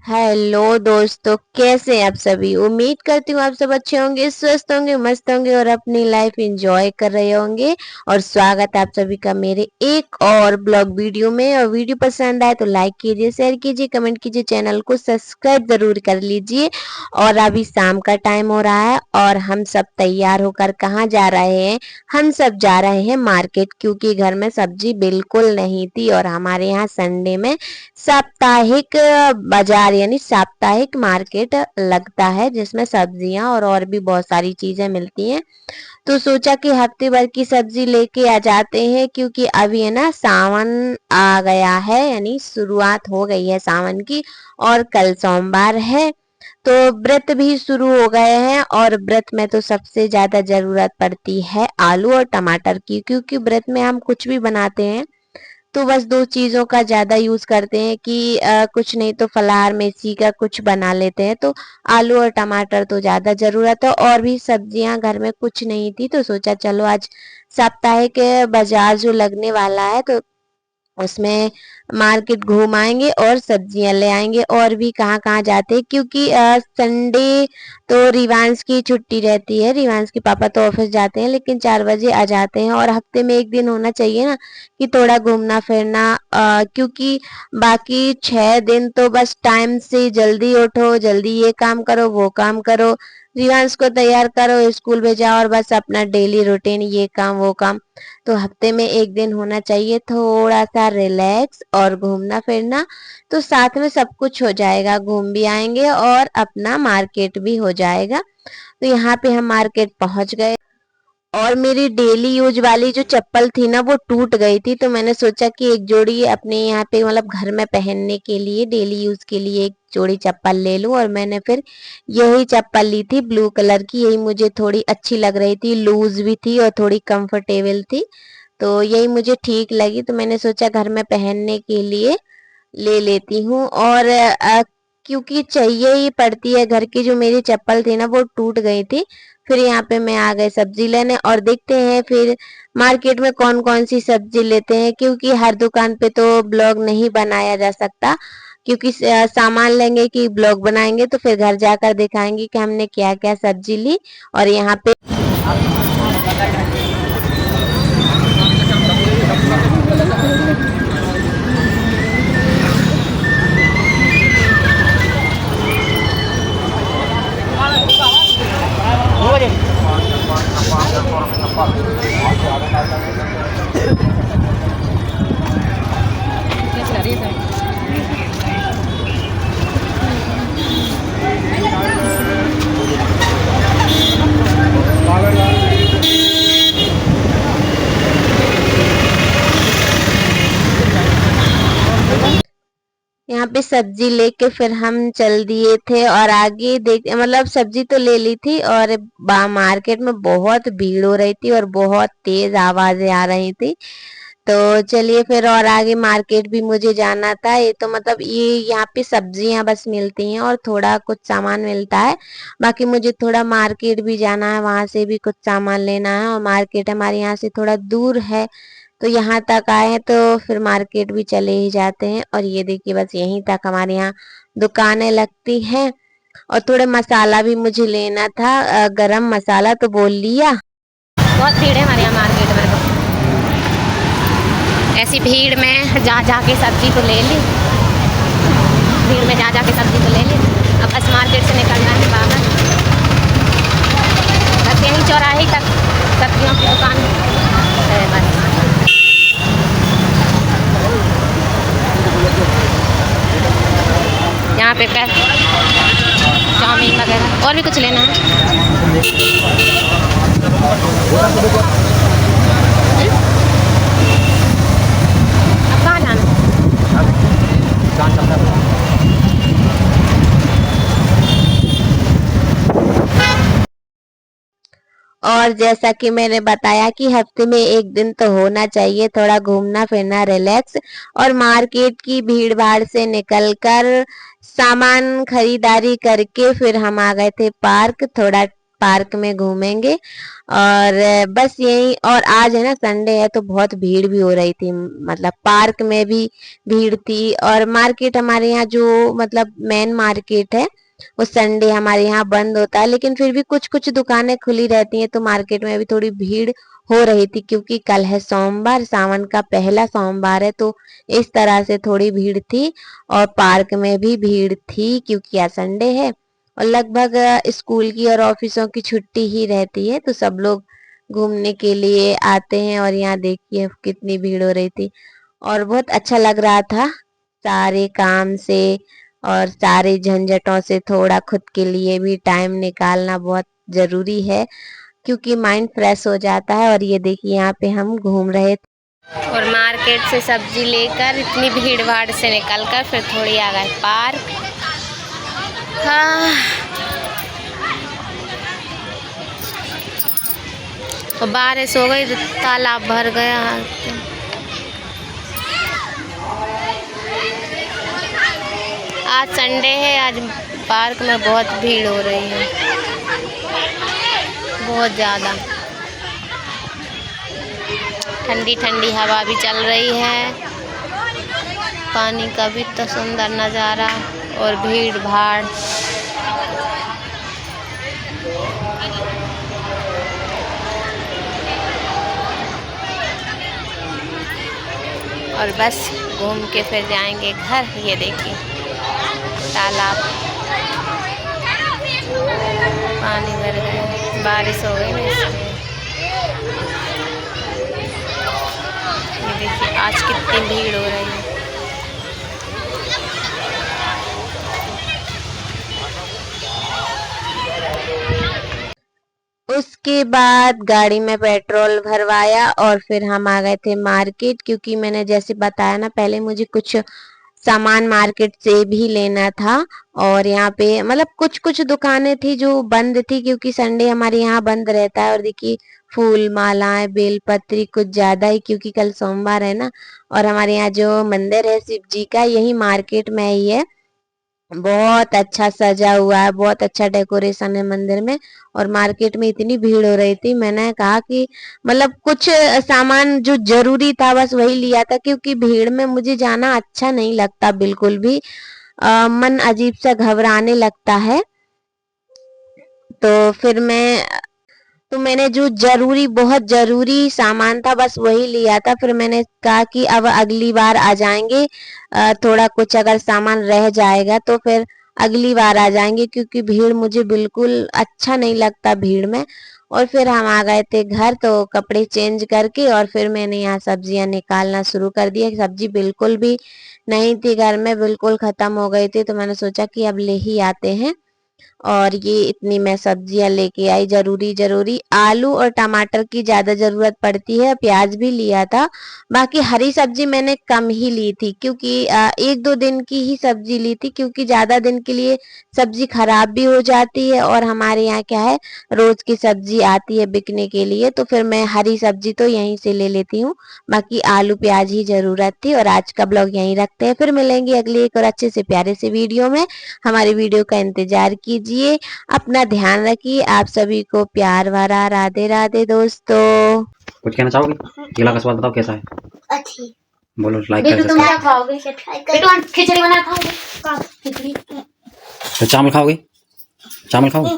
Hello दोस्तों, कैसे हैं आप सभी। उम्मीद करती हूँ आप सब अच्छे होंगे, स्वस्थ होंगे, मस्त होंगे और अपनी लाइफ एंजॉय कर रहे होंगे। और स्वागत है आप सभी का मेरे एक और ब्लॉग वीडियो में। और वीडियो पसंद आए तो लाइक कीजिए, शेयर कीजिए, कमेंट कीजिए, चैनल को सब्सक्राइब जरूर कर लीजिए। और अभी शाम का टाइम हो रहा है और हम सब तैयार होकर कहाँ जा रहे हैं। हम सब जा रहे हैं मार्केट, क्योंकि घर में सब्जी बिल्कुल नहीं थी और हमारे यहाँ संडे में साप्ताहिक बाजार यानी साप्ताहिक मार्केट लगता है, जिसमें सब्जियां और भी बहुत सारी चीजें मिलती हैं। तो सोचा कि हफ्ते भर की सब्जी लेके आ जाते हैं, क्योंकि अभी है ना सावन आ गया है, यानी शुरुआत हो गई है सावन की। और कल सोमवार है, तो व्रत भी शुरू हो गए हैं। और व्रत में तो सबसे ज्यादा जरूरत पड़ती है आलू और टमाटर की, क्योंकि व्रत में हम कुछ भी बनाते हैं तो बस दो चीजों का ज्यादा यूज करते हैं कि कुछ नहीं तो फलाहार में इसी का कुछ बना लेते हैं। तो आलू और टमाटर तो ज्यादा जरूरत है, और भी सब्जियां घर में कुछ नहीं थी तो सोचा चलो आज साप्ताहिक बाजार जो लगने वाला है तो उसमें मार्केट घूम आएंगे और सब्जियां ले आएंगे। और भी कहाँ कहाँ जाते हैं, क्योंकि संडे तो रिवांश की छुट्टी रहती है। रिवांश के पापा तो ऑफिस जाते हैं लेकिन 4 बजे आ जाते हैं, और हफ्ते में एक दिन होना चाहिए ना कि थोड़ा घूमना फिरना। क्योंकि बाकी 6 दिन तो बस टाइम से जल्दी उठो, जल्दी ये काम करो, वो काम करो, रिवांश को तैयार करो, स्कूल भेजाओ, और बस अपना डेली रूटीन ये काम वो काम। तो हफ्ते में एक दिन होना चाहिए थोड़ा सा रिलैक्स और घूमना फिरना। तो साथ में सब कुछ हो जाएगा, घूम भी आएंगे और अपना मार्केट भी हो जाएगा। तो यहाँ पे हम मार्केट पहुंच गए, और मेरी डेली यूज वाली जो चप्पल थी ना वो टूट गई थी। तो मैंने सोचा कि एक जोड़ी अपने यहाँ पे मतलब घर में पहनने के लिए, डेली यूज के लिए एक जोड़ी चप्पल ले लूं। और मैंने फिर यही चप्पल ली थी ब्लू कलर की, यही मुझे थोड़ी अच्छी लग रही थी, लूज भी थी और थोड़ी कंफर्टेबल थी। तो यही मुझे ठीक लगी, तो मैंने सोचा घर में पहनने के लिए ले लेती हूँ। और क्योंकि चाहिए ही पड़ती है, घर की जो मेरी चप्पल थी ना वो टूट गई थी। फिर यहाँ पे मैं आ गई सब्जी लेने, और देखते हैं फिर मार्केट में कौन कौन सी सब्जी लेते हैं, क्योंकि हर दुकान पे तो ब्लॉग नहीं बनाया जा सकता। क्योंकि सामान लेंगे कि ब्लॉग बनाएंगे, तो फिर घर जाकर दिखाएंगे कि हमने क्या क्या सब्जी ली। और यहाँ पे यहाँ पे सब्जी लेके फिर हम चल दिए थे, और आगे देख मतलब सब्जी तो ले ली थी, और मार्केट में बहुत भीड़ हो रही थी और बहुत तेज आवाजें आ रही थी। तो चलिए फिर, और आगे मार्केट भी मुझे जाना था। ये तो मतलब ये यहाँ पे सब्जियां बस मिलती हैं और थोड़ा कुछ सामान मिलता है। बाकी मुझे थोड़ा मार्केट भी जाना है, वहां से भी कुछ सामान लेना है, और मार्केट हमारे यहाँ से थोड़ा दूर है। तो यहाँ तक आए हैं तो फिर मार्केट भी चले ही जाते हैं। और ये देखिए बस यहीं तक हमारे यहाँ दुकानें लगती हैं। और थोड़े मसाला भी मुझे लेना था, गरम मसाला, तो बोल लिया। बहुत भीड़ है हमारे यहाँ मार्केट में, तो ऐसी भीड़ में जा जा के सब्जी तो ले ली, भीड़ में जा जा के सब्जी तो ले ली। अब बस मार्केट से निकलना है बाहर, बस यहीं चौराहे तक सब्जियों की दुकान है बस। यहाँ पे चाउमीन वगैरह और भी कुछ लेना है। अब कहाँ जाना और जैसा कि मैंने बताया कि हफ्ते में एक दिन तो होना चाहिए थोड़ा घूमना फिरना, रिलैक्स। और मार्केट की भीड़ भाड़ से निकलकर सामान खरीदारी करके फिर हम आ गए थे पार्क, थोड़ा पार्क में घूमेंगे। और बस यही। और आज है ना संडे है, तो बहुत भीड़ भी हो रही थी, मतलब पार्क में भी भीड़ थी। और मार्केट हमारे यहाँ जो मतलब मेन मार्केट है वो संडे हमारे यहाँ बंद होता है, लेकिन फिर भी कुछ कुछ दुकानें खुली रहती हैं, तो मार्केट में भी थोड़ी भीड़ हो रही थी, क्योंकि कल है सोमवार, सावन का पहला सोमवार है, तो इस तरह से थोड़ी भीड़ थी। और पार्क में भी भीड़ थी, क्योंकि आज संडे है और लगभग स्कूल की और ऑफिसों की छुट्टी ही रहती है, तो सब लोग घूमने के लिए आते हैं। और यहाँ देखिए कितनी भीड़ हो रही थी, और बहुत अच्छा लग रहा था सारे काम से और सारे झंझटों से थोड़ा खुद के लिए भी टाइम निकालना बहुत जरूरी है, क्योंकि माइंड फ्रेश हो जाता है। और ये देखिए यहाँ पे हम घूम रहे थे और मार्केट से सब्जी लेकर इतनी भीड़ भाड़ से निकल कर फिर थोड़ी आ गए पार्क। हाँ, और बारिश हो गई तो तालाब भर गया। आज संडे है, आज पार्क में बहुत भीड़ हो रही है, बहुत ज़्यादा। ठंडी ठंडी हवा भी चल रही है, पानी का भी तो सुंदर नज़ारा और भीड़ भाड़। और बस घूम के फिर जाएंगे घर। ये देखिए तालाब, पानी भर गया, बारिश हो गई ना इसलिए। ये देखिए आज कितनी भीड़ हो रही है। उसके बाद गाड़ी में पेट्रोल भरवाया और फिर हम आ गए थे मार्केट, क्योंकि मैंने जैसे बताया ना पहले, मुझे कुछ सामान मार्केट से भी लेना था। और यहाँ पे मतलब कुछ कुछ दुकानें थी जो बंद थी, क्योंकि संडे हमारे यहाँ बंद रहता है। और देखिए फूल मालाएं बेलपत्री कुछ ज्यादा ही, क्योंकि कल सोमवार है ना। और हमारे यहाँ जो मंदिर है शिव जी का, यही मार्केट में ही है, बहुत अच्छा सजा हुआ है, बहुत अच्छा डेकोरेशन है मंदिर में। और मार्केट में इतनी भीड़ हो रही थी, मैंने कहा कि मतलब कुछ सामान जो जरूरी था बस वही लिया था, क्योंकि भीड़ में मुझे जाना अच्छा नहीं लगता बिल्कुल भी। मन अजीब सा घबराने लगता है। तो फिर मैंने जो जरूरी बहुत जरूरी सामान था बस वही लिया था। फिर मैंने कहा कि अब अगली बार आ जाएंगे, थोड़ा कुछ अगर सामान रह जाएगा तो फिर अगली बार आ जाएंगे, क्योंकि भीड़ मुझे बिल्कुल अच्छा नहीं लगता भीड़ में। और फिर हम आ गए थे घर, तो कपड़े चेंज करके और फिर मैंने यहाँ सब्जियां निकालना शुरू कर दिया। सब्जी बिल्कुल भी नहीं थी घर में, बिल्कुल खत्म हो गई थी, तो मैंने सोचा कि अब ले ही आते हैं। और ये इतनी मैं सब्जियां लेके आई, जरूरी जरूरी आलू और टमाटर की ज्यादा जरूरत पड़ती है, प्याज भी लिया था। बाकी हरी सब्जी मैंने कम ही ली थी, क्योंकि एक दो दिन की ही सब्जी ली थी, क्योंकि ज्यादा दिन के लिए सब्जी खराब भी हो जाती है। और हमारे यहाँ क्या है, रोज की सब्जी आती है बिकने के लिए, तो फिर मैं हरी सब्जी तो यहीं से ले लेती हूँ। बाकी आलू प्याज ही जरूरत थी। और आज का ब्लॉग यहीं रखते हैं, फिर मिलेंगे अगली एक और अच्छे से प्यारे से वीडियो में। हमारी वीडियो का इंतजार कीजिए, अपना ध्यान रखिए। आप सभी को प्यार भरा राधे राधे दोस्तों। कुछ कहना चाहोगे? केला का स्वाद बताओ कैसा है? अच्छी। बोलो लाइक बेटू कर तुम क्या सब्सक्राइब। खाओगे? बेटू खिचड़ी बना खाओगे? खिचड़ी। तो चावल खाओगे? चावल खाओगे?